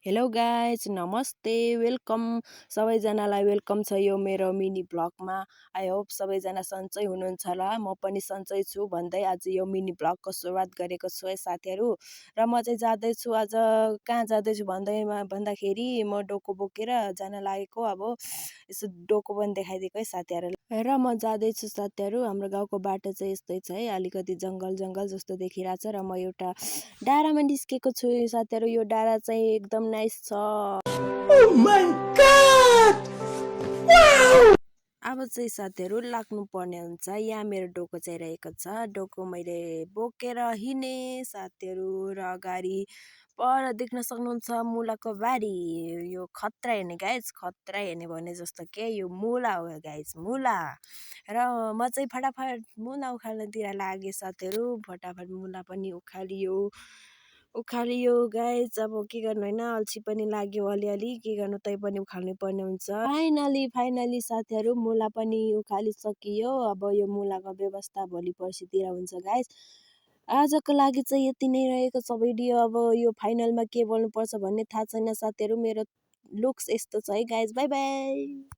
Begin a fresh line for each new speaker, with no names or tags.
Hello guys नमस्ते welcome सबैजनालाई welcome छ यो मेरो मिनी ब्लगमा। आई होप सबैजना सन्चै हुनुहुन्छ होला, म पनि सन्चै छु भन्दै आज यो मिनी ब्लगको सुरुवात गरेको छु है साथीहरू। र म चाहिँ जाँदैछु आज कहाँ जाँदैछु भन्दाखेरि म डोको बोकेर जान लागेको। अब यसो डोको पनि देखाइदिएको है साथीहरू। र म जाँदैछु साथीहरू, हाम्रो गाउँको बाटो चाहिँ यस्तै छ है, अलिकति जङ्गल जस्तो देखिरहेछ। र म एउटा डाँडामा निस्केको छु साथीहरू। यो डाँडा चाहिँ एकदम नाइस छ। Oh my God! Wow! अब चाहिँ साथीहरू लाग्नु पर्ने हुन्छ। यहाँ मेरो डोको चाहिँ रहेको छ। डोको मैले बोकेर हिँडे साथीहरू। र अगाडि पर देख्न सक्नुहुन्छ मुलाको बारी। यो खतरा हेर्ने गाइज, खतरा हेर्ने भने जस्तो के यो मुला हो गाइज, मुला। र म चाहिँ फटाफट मुला उखाल्नतिर लागेँ साथीहरू। फटाफट मुला पनि उखालियो गाइज। अब के गर्नु होइन, अल्छी पनि लाग्यो अलिअलि, के गर्नु तै पनि उखाल्नु पर्ने हुन्छ। फाइनली साथीहरू मुला पनि उखालिसकियो। अब यो मुलाको व्यवस्था भोलि पर्सितिर हुन्छ गाइज। आजको लागि चाहिँ यति नै रहेको छ भिडियो। अब यो फाइनलमा के बोल्नुपर्छ भन्ने थाहा छैन साथीहरू। मेरो लुक्स यस्तो छ है गाइज। By by.